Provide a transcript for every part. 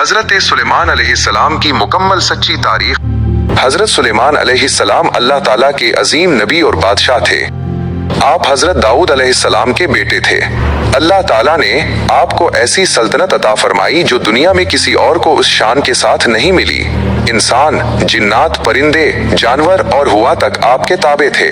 हजरत सुलेमान अलैहिस्सलाम की मुकम्मल सच्ची तारीख। हजरत सुलेमान अलैहिस्सलाम अल्लाह ताला के अजीम नबी और बादशाह थे। आप हजरत दाऊद अलैहिस्सलाम के बेटे थे। अल्लाह ताला ने आपको ऐसी सल्तनत अता फरमाई जो दुनिया में किसी और को उस शान के साथ नहीं मिली। इंसान, जिन्नात, परिंदे, जानवर और हुआ तक आपके ताबे थे।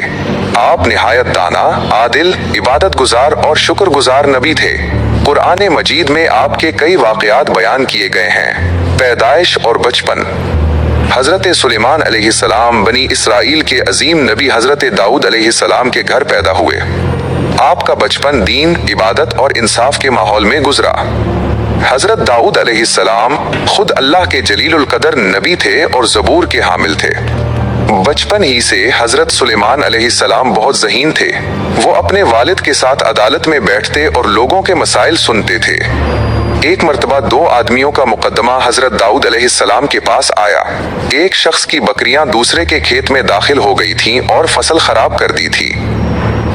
आप निहायत दाना, आदिल, इबादत गुजार और शुक्रगुजार नबी थे। कुरान मजीद में आपके कई वाक़यात बयान किए गए हैं। पैदाइश और बचपन। हजरत सुलेमान अलैहिस्सलाम बनी इसराइल के अजीम नबी हजरत दाऊद अलैहिस्सलाम के घर पैदा हुए। आपका बचपन दीन, इबादत और इंसाफ के माहौल में गुजरा। हजरत दाऊद अलैहिस्सलाम खुद अल्लाह के जलीलुल कदर नबी थे और ज़बूर के हामिल थे। बचपन ही से हजरत सुलेमान अलैहिस्सलाम बहुत ज़हीन थे। वो अपने वालिद के साथ अदालत में बैठते और लोगों के मसाइल सुनते थे। एक मर्तबा दो आदमियों का मुकदमा हजरत दाऊद अलैहिस्सलाम के पास आया। एक शख्स की बकरियां दूसरे के खेत में दाखिल हो गई थीं और फसल खराब कर दी थी।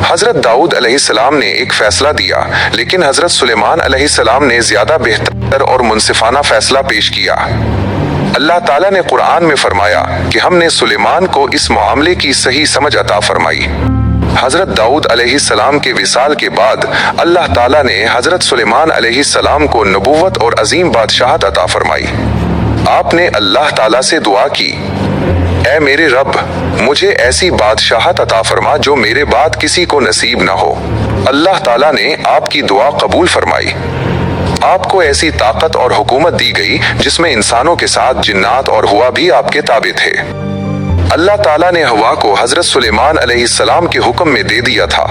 हजरत दाऊद अलैहिस्सलाम ने एक फैसला दिया, लेकिन हजरत सुलेमान अलैहिस्सलाम ने ज्यादा बेहतर और मुनसिफाना फैसला पेश किया। अल्लाह ताला ने कुरान में फरमाया कि हमने सुलेमान को इस मामले की सही समझ अता फरमाई। हजरत दाऊद अलैहिस्सलाम के विसाल के बाद अल्लाह ताला ने हजरत सुलेमान अलैहिस्सलाम को नबूवत और अजीम बादशाहत अता फरमाई। आपने अल्लाह ताला से दुआ की, ऐ मेरे रब, मुझे ऐसी बादशाहत अता फरमा जो मेरे बाद किसी को नसीब न हो। अल्लाह ताला ने आपकी दुआ कबूल फरमाई। आपको ऐसी ताकत और हुकूमत दी गई जिसमें इंसानों के साथ जिन्नात और हुआ भी आपके ताबे थे। अल्लाह ताला ने हवा को हजरत सुलेमान अलैहिस्सलाम के हुक्म में दे दिया था।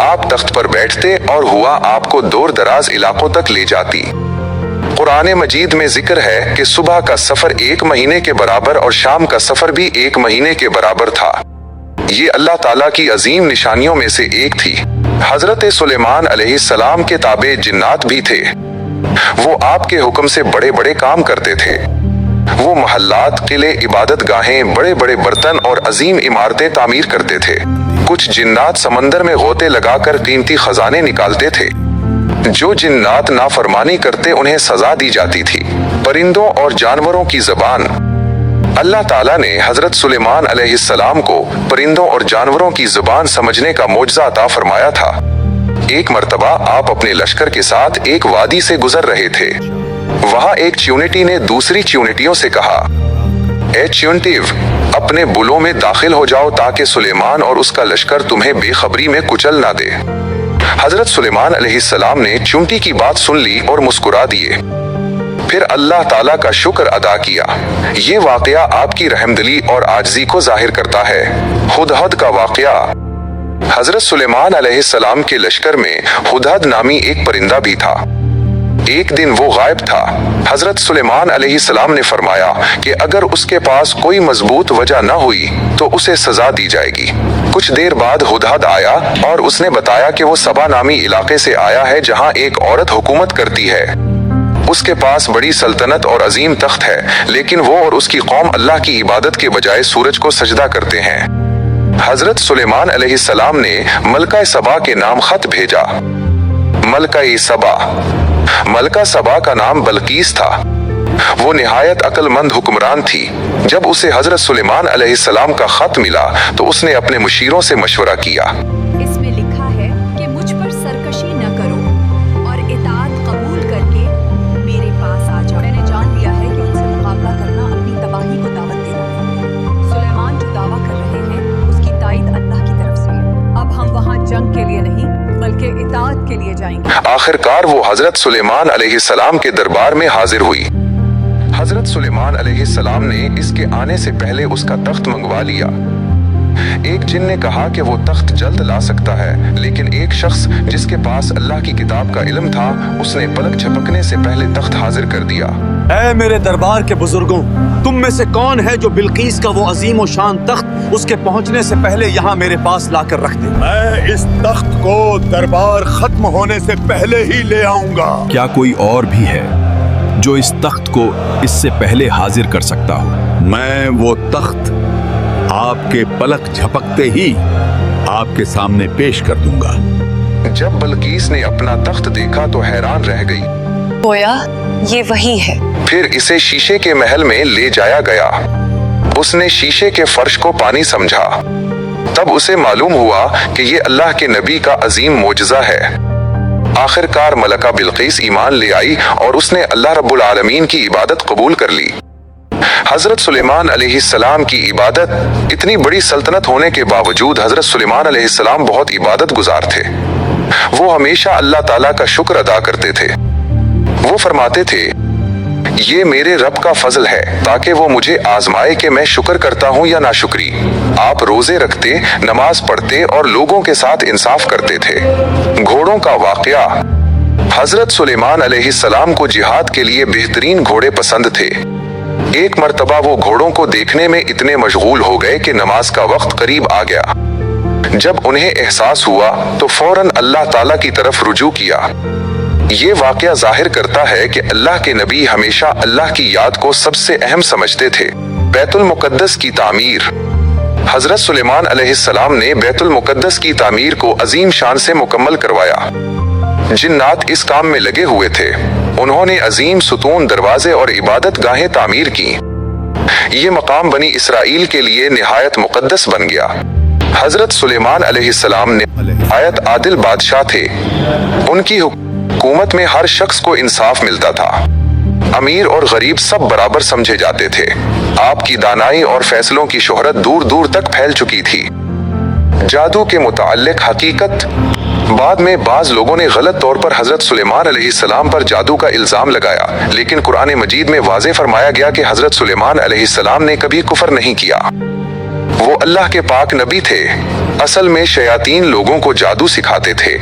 आप तख्त पर बैठते और हुआ आपको दूर दराज इलाकों तक ले जाती। कुरान मजीद में जिक्र है कि सुबह का सफर 1 महीने के बराबर और शाम का सफर भी 1 महीने के बराबर था। ये अल्लाह ताला की अजीम निशानियों में से एक थी। हजरत सुलेमान अलैहिस्सलाम के ताबे जिन्नात भी थे। वो आपके हुक्म से बड़े बड़े काम करते थे। वो महल्लात, किले, इबादत गाहें, बड़े बड़े बर्तन और अजीम इमारतें तामीर करते थे। कुछ जिन्नात समंदर में गोते लगाकर कीमती खजाने निकालते थे। जो जिन्नात नाफरमानी करते उन्हें सजा दी जाती थी। परिंदों और जानवरों की ज़बान। अल्लाह ताला ने हजरत सुलेमान अलैहिस्सलाम को परिंदों और जानवरों की ज़बान समझने का मोजज़ा अता फरमाया था। एक मर्तबा आप अपने लश्कर के साथ एक वादी से गुजर रहे थे। वहां एक च्यूनिटी ने दूसरी च्यूनिटियों से कहा, ए च्यूनिटिव, अपने बुलों में दाखिल हो जाओ ताकि सुलेमान और उसका लश्कर तुम्हें बेखबरी में कुचल ना दे। हजरत सुलेमान अलैहिस्सलाम ने च्यूनिटी की बात सुन ली और मुस्कुरा दिए। फिर अल्लाह ताला का शुक्र अदा किया। ये वाकया आपकी रहमदिली और आजजी को जाहिर करता है। हुदहद का वाकया। हजरत सुलेमान अलैहिस्सलाम के लश्कर में हुदहद नामी एक परिंदा भी था। एक दिन वो गायब था। हजरत सुलेमान अलैहिस्सलाम ने फरमाया कि अगर उसके पास कोई मजबूत वजह न हुई तो उसे सजा दी जाएगी। कुछ देर बाद हुदहद आया और उसने बताया कि वो सबा नामी इलाके से आया है जहां एक औरत हुकूमत करती है। उसके पास बड़ी सल्तनत और अजीम तख्त है, लेकिन वो और उसकी कौम अल्लाह की इबादत के बजाय सूरज को सजदा करते हैं। हजरत सुलेमान अलैहिस्सलाम ने मलका सबा के नाम खत भेजा। मलका सबा का नाम बल्कीस था। वो निहायत अक्लमंद हुक्मरान थी। जब उसे हजरत सुलेमान अलैहिस्सलाम का खत मिला तो उसने अपने मुशीरों से मशवरा किया। इसमें लिखा है कि मुझ पर सरकशी न करो और इताअत कबूल करके मेरे पास आ जाओ। मैंने जान लिया है कि उनसे मुकाबला करना अपनी तबाही को दावत देना है। सुलेमान जो दावा कर रहे हैं उसकी ताईद अल्लाह की तरफ से है। अब हम वहाँ जंग के लिए नहीं बल्कि इताअत के लिए जाएंगे। आखिरकार वो हजरत सुलेमान अलैहिस्सलाम के दरबार में हाजिर हुई। हजरत सुलेमान अलैहिस्सलाम ने इसके आने से पहले उसका तख्त मंगवा लिया। एक जिन ने कहा कि वो तख्त जल्द ला सकता है, लेकिन एक शख्स जिसके पास अल्लाह की किताब का इल्म था उसने पलक झपकने से पहले तख्त हाजिर कर दिया। ऐ मेरे दरबार के बुजुर्गों, तुम में से कौन है जो बिल्कीस का वो अजीम और शान तख्त उसके पहुंचने से पहले यहाँ मेरे पास लाकर रख दे? मैं इस तख्त को दरबार खत्म होने से पहले ही ले आऊंगा। क्या कोई और भी है जो इस तख्त को इससे पहले हाजिर कर सकता हो? मैं वो तख्त आपके पलक झपकते ही आपके सामने पेश कर दूंगा। जब बल्कीस ने अपना तख्त देखा तो हैरान रह गई। गोया ये वही है। फिर इसे शीशे के महल में ले जाया गया। उसने शीशे के फर्श को पानी समझा। तब उसे मालूम हुआ कि ये अल्लाह के नबी का अजीम मोजज़ा है। आखिरकार मलका बिल्कीस ईमान ले आई और उसने अल्लाह रब्बुल आलमीन की इबादत कबूल कर ली। हजरत सुलेमान अलैहिस्सलाम की इबादत इतनी बड़ी सल्तनत होने के बावजूद हजरत सुलेमान अलैहिस्सलाम बहुत इबादत गुजार थे। वो हमेशा अल्लाह ताला का शुक्र अदा करते थे। वो फरमाते थे, ये मेरे रब का फजल है ताकि वो मुझे आजमाए कि मैं शुक्र करता हूँ या नाशुक्री। आप रोजे रखते, नमाज पढ़ते और लोगों के साथ इंसाफ करते थे। घोड़ों का वाकया। हजरत सुलेमान अलैहिस्सलाम को जिहाद के लिए बेहतरीन घोड़े पसंद थे। एक मर्तबा वो घोड़ों को देखने में इतने मशगूल हो गए कि नमाज का वक्त करीब आ गया। जब उन्हें एहसास हुआ तो फौरन अल्लाह ताला की तरफ रुजू किया। ये वाकया जाहिर करता है कि अल्लाह के नबी हमेशा अल्लाह की याद को सबसे अहम समझते थे। बैतुल मुकद्दस की तामीर। हजरत सुलेमान अलैहिस्सलाम ने बैतुल मुकद्दस की तामीर को अजीम शान से मुकम्मल करवाया। जिन्नात इस काम में लगे हुए थे। उन्होंने अजीम सुतून, दरवाजे और इबादत गाहें तामीर की। ये मकाम बनी इसराइल के लिए निहायत मुकद्दस बन गया। हजरत सुलेमान अलैहिस्सलाम ने निहायत आदिल बादशाह थे। उनकी हुकूमत में हर शख्स को इंसाफ मिलता था। अमीर और गरीब सब बराबर समझे जाते थे। आपकी दानाई और फैसलों की शोहरत दूर दूर तक फैल चुकी थी। जादू के मुताल्लिक हकीकत। बाद में बाज लोगों ने गलत तौर पर हजरत सुलेमान अलैहिस्सलाम पर जादू का इल्जाम लगाया, लेकिन कुरान मजीद में वाज़े फरमाया गया कि हजरत सुलेमान अलैहिस्सलाम ने कभी कुफर नहीं किया। वो अल्लाह के पाक नबी थे। असल में शयातीन लोगों को जादू सिखाते थे।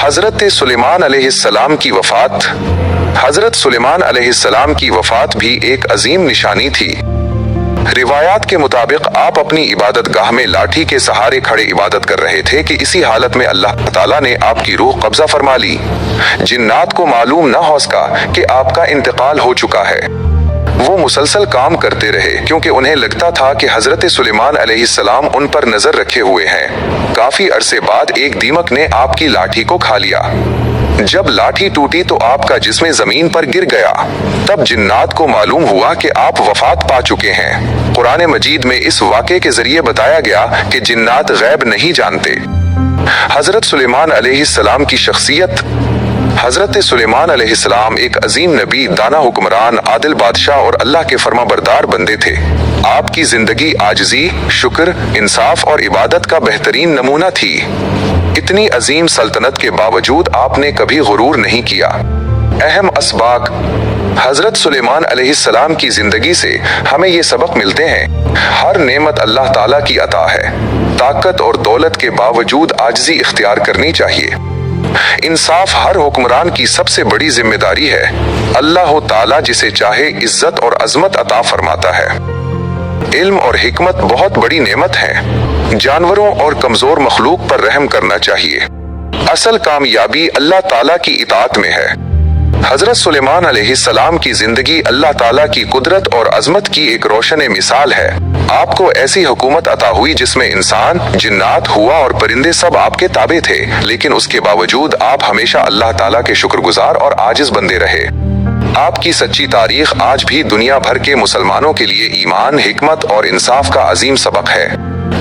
हजरत सुलेमान अलैहिस्सलाम की वफात। हजरत सुलेमान अलैहिस्सलाम की वफात भी एक अजीम निशानी थी। रिवायात के मुताबिक आप अपनी इबादत गाह में लाठी के सहारे खड़े इबादत कर रहे थे कि इसी हालत में अल्लाह ताला ने आपकी रूह कब्जा फरमा ली। जिन्नात को मालूम न हो सका कि आपका इंतकाल हो चुका है। वो मुसलसल काम करते रहे क्योंकि उन्हें लगता था कि हजरत सुलेमान अलैहिस्सलाम उन पर नजर रखे हुए हैं। काफी अरसे बाद एक दीमक ने आपकी लाठी को खा लिया। जब लाठी टूटी तो आपका जिस्म जमीन पर गिर गया। तब जिन्नात को मालूम हुआ कि आप वफात पा चुके हैं। कुरान मजीद में इस वाक़े के जरिए बताया गया कि जिन्नात गैब नहीं जानते। हजरत सुलेमान अलैहिस्सलाम की शख्सियत। हजरत सुलेमान अलैहिस्सलाम एक अजीम नबी, दाना हुक्मरान, आदिल बादशाह और अल्लाह के फरमाबरदार बंदे थे। आपकी जिंदगी आजिज़ी, शुक्र, इंसाफ और इबादत का बेहतरीन नमूना थी। इतनी अजीम सल्तनत के बावजूद आपने कभी गुरूर नहीं किया। अहम असबाक। हजरत सुलेमान अलैहिस्सलाम की जिंदगी से हमें ये सबक मिलते हैं, हर नेमत अल्लाह ताला की अता है। ताकत और दौलत के बावजूद आजिज़ी इख्तियार करनी चाहिए। इंसाफ हर हुक्मरान की सबसे बड़ी जिम्मेदारी है। अल्लाह ताला जिसे चाहे इज्जत और अजमत अता फरमाता है। इल्म और हिकमत बहुत बड़ी नेमत है। जानवरों और कमजोर मखलूक पर रहम करना चाहिए। असल कामयाबी अल्लाह ताला की इताअत में है। हजरत सुलेमान अलैहिस्सलाम की जिंदगी अल्लाह ताला की कुदरत और अजमत की एक रोशन मिसाल है। आपको ऐसी हुकूमत अता हुई जिसमें इंसान, जिन्नात, हुआ और परिंदे सब आपके ताबे थे, लेकिन उसके बावजूद आप हमेशा अल्लाह ताला के शुक्रगुजार और आजिज बंदे रहे। आपकी सच्ची तारीख आज भी दुनिया भर के मुसलमानों के लिए ईमान, हिकमत और इंसाफ का अजीम सबक है।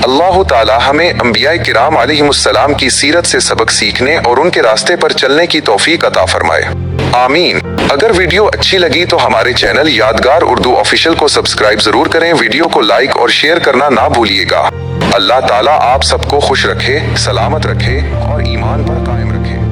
अल्लाह ताला हमें अंबिया किराम अलैहिमुस्सलाम की सीरत से सबक सीखने और उनके रास्ते पर चलने की तौफीक अता फरमाए। आमीन। अगर वीडियो अच्छी लगी तो हमारे चैनल यादगार उर्दू ऑफिशियल को सब्सक्राइब जरूर करें। वीडियो को लाइक और शेयर करना ना भूलिएगा। अल्लाह ताला आप सबको खुश रखे, सलामत रखे और ईमान पर कायम रखे।